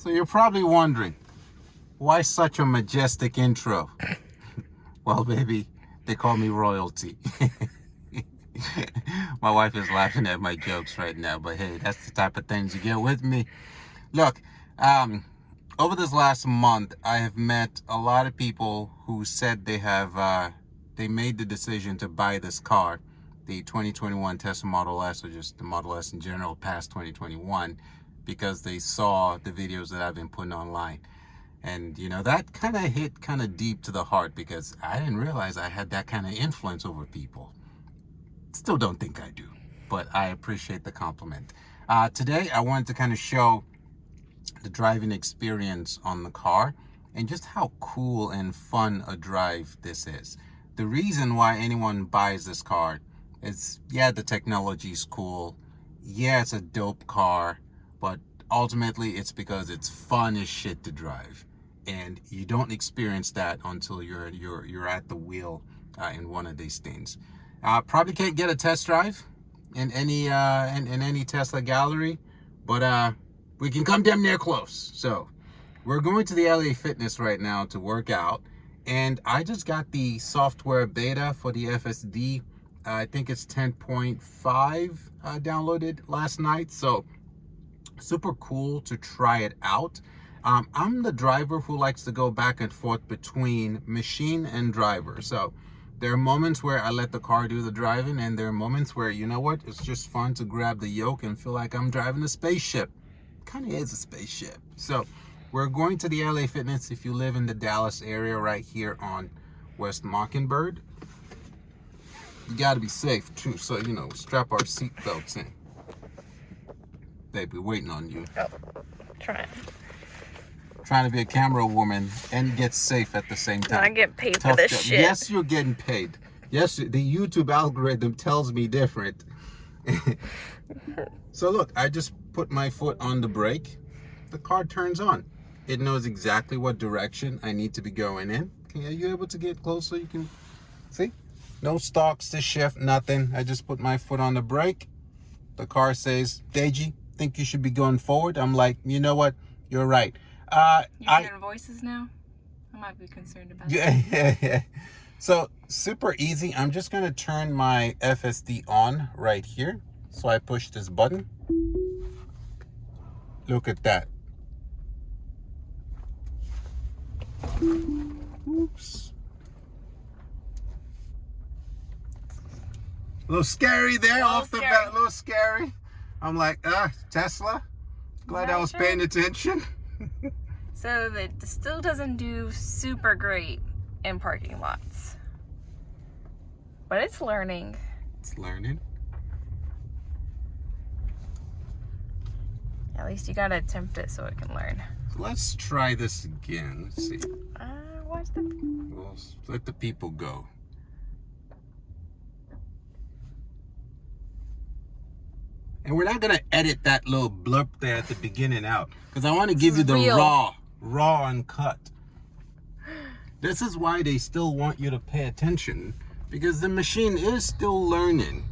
So you're probably wondering, why such a majestic intro? Well, baby, they call me royalty. My wife is laughing at my jokes right now, but hey, that's the type of things you get with me. Look, over this last month, I have met a lot of people who said they made the decision to buy this car, the 2021 Tesla Model S, or just the Model S in general, past 2021, because they saw the videos that I've been putting online. And, you know, that kind of hit kind of deep to the heart, because I didn't realize I had that kind of influence over people. Still don't think I do, but I appreciate the compliment. Today, I wanted to kind of show the driving experience on the car and just how cool and fun a drive this is. The reason why anyone buys this car is, yeah, the technology is cool. Yeah, it's a dope car, but ultimately it's because it's fun as shit to drive. And you don't experience that until you're at the wheel in one of these things. Probably can't get a test drive in any Tesla gallery, but we can come damn near close. So we're going to the LA Fitness right now to work out, and I just got the software beta for the FSD. I think it's 10.5 downloaded last night, so super cool to try it out. I'm the driver who likes to go back and forth between machine and driver. So there are moments where I let the car do the driving, and there are moments where, you know what, it's just fun to grab the yoke and feel like I'm driving a spaceship. Kind of is a spaceship. So we're going to the LA Fitness. If you live in the Dallas area, right here on West Mockingbird, you got to be safe too. So, you know, strap our seatbelts in. Babe, we're waiting on you. Oh, Trying to be a camera woman and get safe at the same time. I get paid for this shit. Yes, you're getting paid. Yes, the YouTube algorithm tells me different. So look, I just put my foot on the brake. The car turns on. It knows exactly what direction I need to be going in. Are you able to get close so you can see? No stalks to shift, nothing. I just put my foot on the brake. The car says, Deji, think you should be going forward. I'm like, you know what? You're right. You're hearing voices now? I might be concerned about that. Yeah. So super easy. I'm just going to turn my FSD on right here. So I push this button. Look at that. Oops. A little scary there off the bat. A little scary. I'm like, Tesla. Glad I was paying attention. So it still doesn't do super great in parking lots. But it's learning. It's learning. At least you gotta attempt it so it can learn. So let's try this again. Let's see. What's the... We'll let the people go. And we're not gonna edit that little blurb there at the beginning out, because I want to give you the raw uncut. This is why they still want you to pay attention, because the machine is still learning,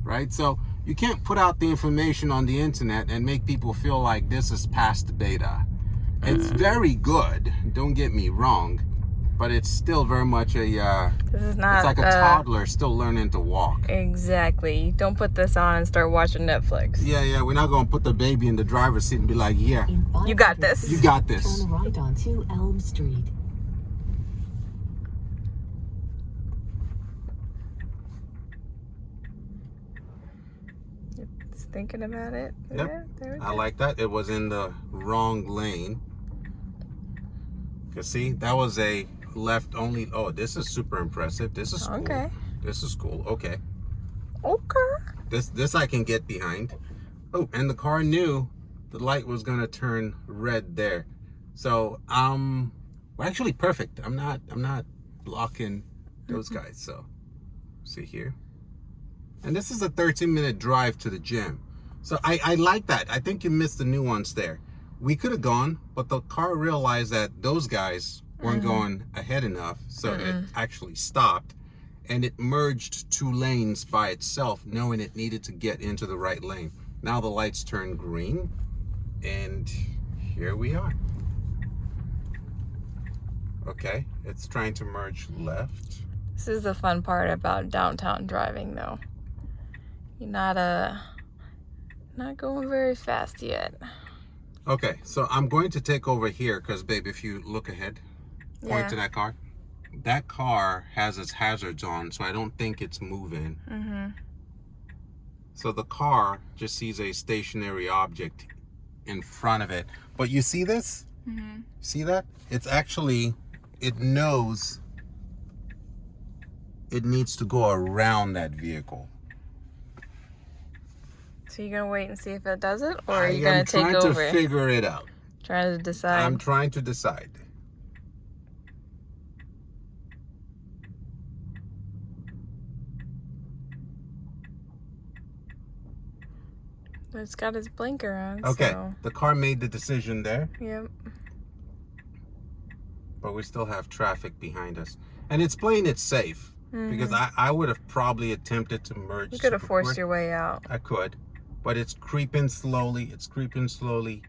right? So you can't put out the information on the internet and make people feel like this is past beta. It's very good, don't get me wrong, but it's still very much a this is not, it's like a toddler still learning to walk. Exactly. Don't put this on and start watching Netflix. Yeah, we're not gonna put the baby in the driver's seat and be like, yeah, you got this. You got this. Turn right onto Elm Street. Just thinking about it. Yep. Yeah, there we go. I like that. It was in the wrong lane. Cause see, that was a left only. Oh, this is super impressive. This is cool. Okay. This is cool. Okay. Okay. This I can get behind. Oh, and the car knew the light was gonna turn red there. So we're actually perfect. I'm not blocking those guys. So see here. And this is a 13-minute drive to the gym. So I like that. I think you missed the nuance there. We could have gone, but the car realized that those guys weren't going ahead enough, so it actually stopped, and it merged two lanes by itself, knowing it needed to get into the right lane. Now the lights turn green, and here we are. Okay, it's trying to merge left. This is the fun part about downtown driving, though. You're not going very fast yet. Okay, so I'm going to take over here because, babe, if you look ahead, point to that car. That car has its hazards on, so I don't think it's moving. So the car just sees a stationary object in front of it. But you see this? See that? It's actually, it knows it needs to go around that vehicle. So you're gonna wait and see if it does it, or are you gonna take over? I'm trying to figure it out. Trying to decide. I'm trying to decide. It's got its blinker on. Okay, So. the car made the decision there, Yep. but we still have traffic behind us. And it's playing it safe, because I would have probably attempted to merge. You could have super forced quick. your way out. I could, but it's creeping slowly. It's creeping slowly.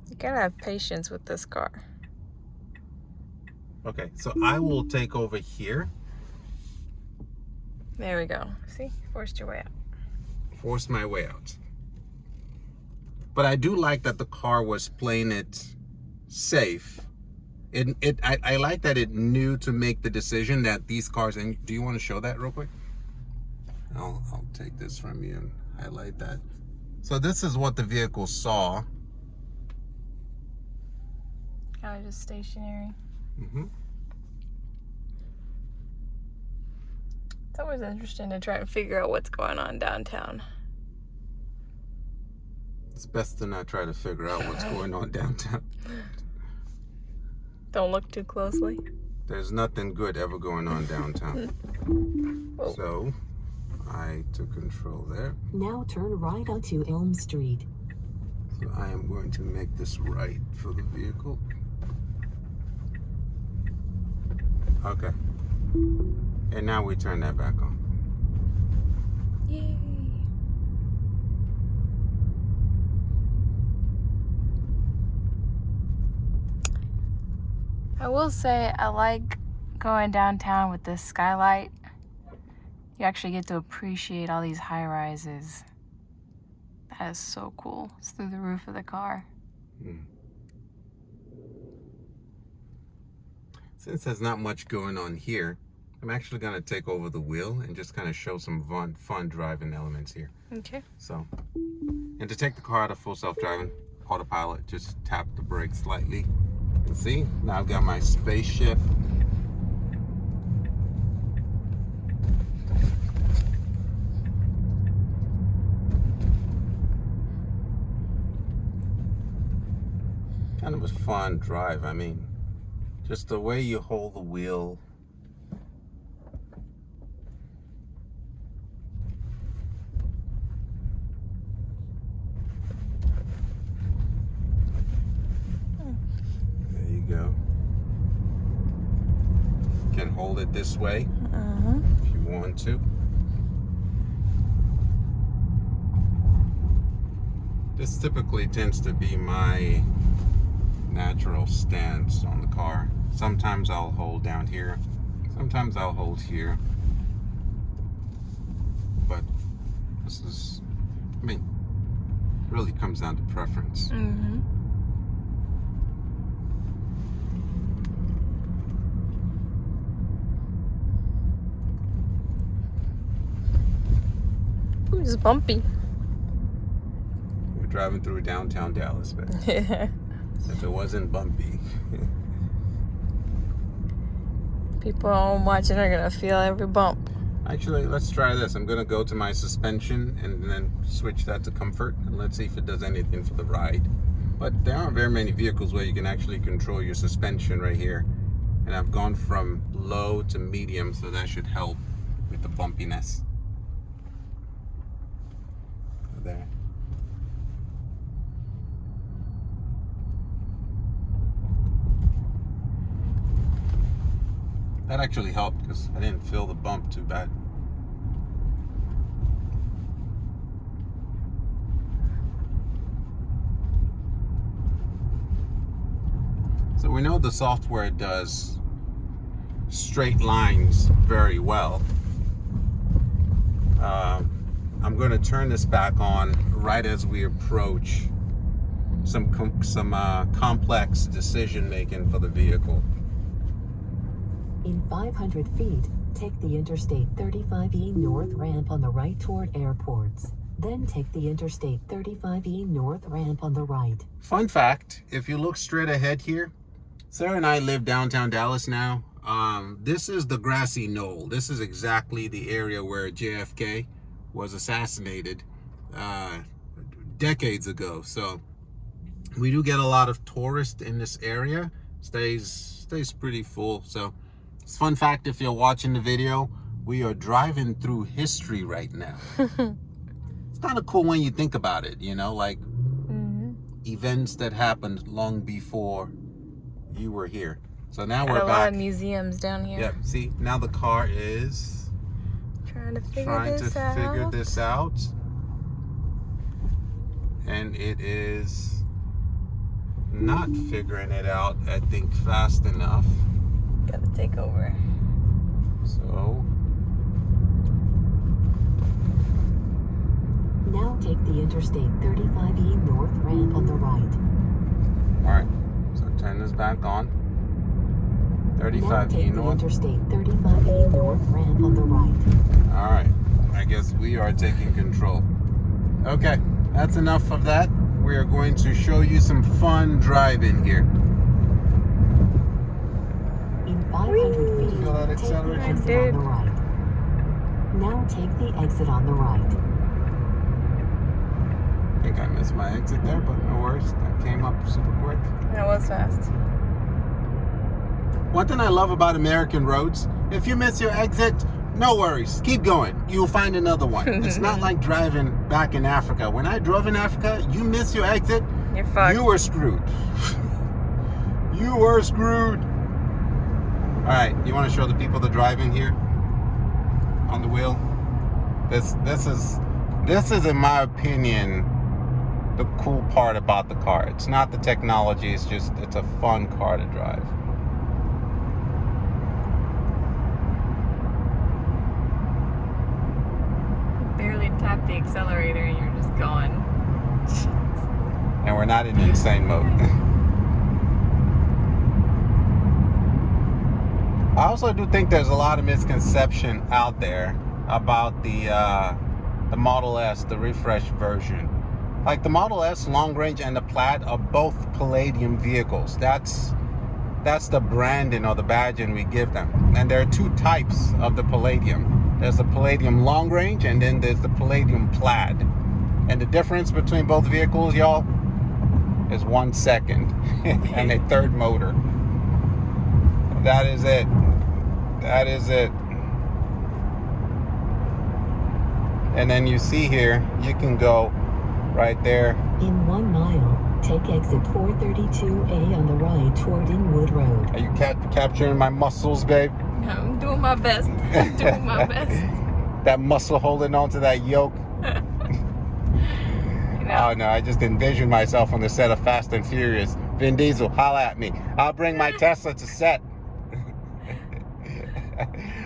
You gotta have patience with this car. Okay, so I will take over here. There we go. See? Forced your way out. Force my way out. But I do like that the car was playing it safe. I like that it knew to make the decision that these cars, and do you want to show that real quick? I'll take this from you and highlight that. So this is what the vehicle saw. Kind of just stationary. It's always interesting to try and figure out what's going on downtown. It's best to not try to figure out what's going on downtown. Don't look too closely. There's nothing good ever going on downtown. So I took control there. Now turn right onto Elm Street. So I am going to make this right for the vehicle. Okay. And now we turn that back on. Yay. I will say I like going downtown with this skylight. You actually get to appreciate all these high rises. That is so cool. It's through the roof of the car. Since there's not much going on here, I'm actually going to take over the wheel and just kind of show some fun driving elements here. Okay. So, and to take the car out of full self-driving, autopilot, just tap the brakes slightly. And see, now I've got my spaceship. Kind of a fun drive. I mean, just the way you hold the wheel. There you go. You can hold it this way if you want to. This typically tends to be my natural stance on the car. Sometimes I'll hold down here, sometimes I'll hold here, but this is, I mean, it really comes down to preference. Ooh, it's bumpy. We're driving through downtown Dallas, but if it wasn't bumpy. People watching are gonna feel every bump. Actually, let's try this. I'm gonna go to my suspension and then switch that to comfort, and let's see if it does anything for the ride. But there aren't very many vehicles where you can actually control your suspension right here. And I've gone from low to medium, so that should help with the bumpiness. There. That actually helped because I didn't feel the bump too bad. So we know the software does straight lines very well. I'm going to turn this back on right as we approach some complex decision making for the vehicle. In 500 feet, take the Interstate 35E North ramp on the right toward airports. Then take the Interstate 35E North ramp on the right. Fun fact, if you look straight ahead here, Sarah and I live downtown Dallas now. This is the grassy knoll. This is exactly the area where JFK was assassinated decades ago. So we do get a lot of tourists in this area. Stays pretty full. So it's fun fact, if you're watching the video, we are driving through history right now. It's kind of cool when you think about it, you know, like events that happened long before you were here. So now we're back. A lot of museums down here. Yep. See, now the car is Trying to figure this out. And it is not figuring it out, I think, fast enough. Gotta take over. So Now take the Interstate 35E North ramp on the right. all right. So turn this back on. Now 35E take the North. Interstate 35E North ramp on the right. All right. I guess we are taking control. Okay, that's enough of that. We are going to show you some fun driving here. In 500 feet, Feel that take the acceleration? exit on the right. Now take the exit on the right. I think I missed my exit there, but no worries. That came up super quick. That was fast. One thing I love about American roads, if you miss your exit, no worries. Keep going. You'll find another one. It's not like driving back in Africa. When I drove in Africa, you miss your exit, You're fucked. you were screwed. You were screwed. All right, you want to show the people the driving here on the wheel? This is, in my opinion, the cool part about the car. It's not the technology. It's a fun car to drive. Barely tap the accelerator and you're just going. And we're not in insane mode. I also do think there's a lot of misconception out there about the Model S, the refresh version. Like the Model S Long Range and the Plaid are both Palladium vehicles. That's the branding or the badging we give them. And there are two types of the Palladium. There's the Palladium Long Range and then there's the Palladium Plaid. And the difference between both vehicles, y'all, is 1 second and a third motor. That is it. That is it. And then you see here, you can go right there. In 1 mile, take exit 432A on the right toward Inwood Road. Are you capturing my muscles, babe? I'm doing my best. I'm doing my best. That muscle holding onto that yoke. Oh no, I just envisioned myself on the set of Fast and Furious. Vin Diesel, holla at me. I'll bring my Tesla to set.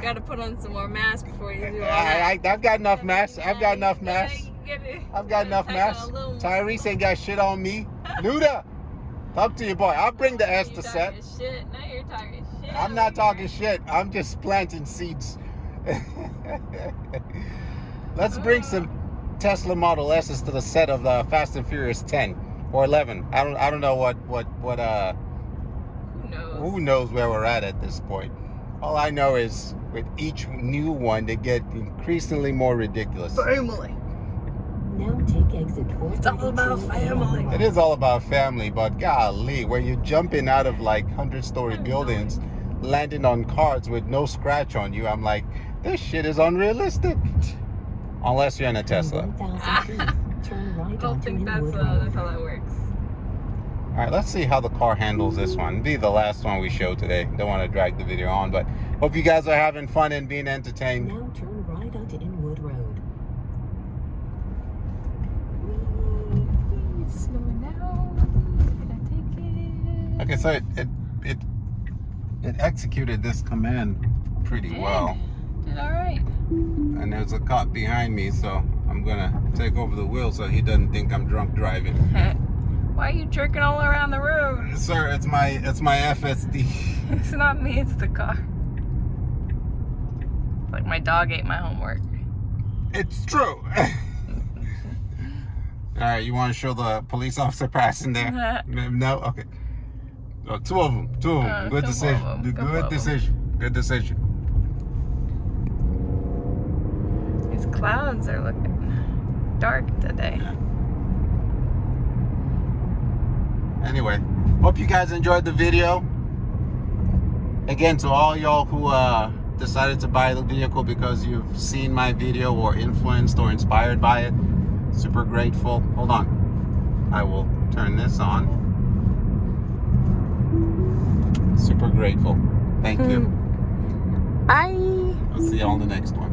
Gotta put on some more mass before you do all that. I've got enough mass. I've got enough mass. I've got enough mass. Tyrese ain't got shit on me. Luda, talk to your boy. I'll bring the S to set. Shit. Now you're talking shit. I'm not talking shit. I'm just planting seeds. Let's bring some Tesla Model S's to the set of Fast and Furious 10 or 11. I don't know what Who knows? who knows where we're at this point. All I know is with each new one, they get increasingly more ridiculous. Family. Now take exit 432A. It's all about family. It is all about family, but golly, where you're jumping out of like 100-story buildings, landing on cars with no scratch on you, I'm like, this shit is unrealistic. Unless you're in a Tesla. 1,000 feet, turn right I don't onto think that's Inwood Road. how that works. All right, let's see how the car handles this one. It'll be the last one we show today. Don't want to drag the video on, but hope you guys are having fun and being entertained. Now turn right onto Inwood Road. Slowing down. Can I take it? Okay, so it executed this command pretty well. Did all right. And there's a cop behind me, so I'm gonna take over the wheel so he doesn't think I'm drunk driving. Why are you jerking all around the road? Sir, it's my FSD. It's not me, it's the car. It's like my dog ate my homework. It's true. All right, you want to show the police officer passing there? No? Okay. Oh, two of them. Good decision. Good decision. Good decision. These clouds are looking dark today. Yeah. Anyway, hope you guys enjoyed the video. Again, to all y'all who decided to buy the vehicle because you've seen my video or influenced or inspired by it, super grateful. Hold on. I will turn this on. Super grateful. Thank you. Bye. I'll see you all in the next one.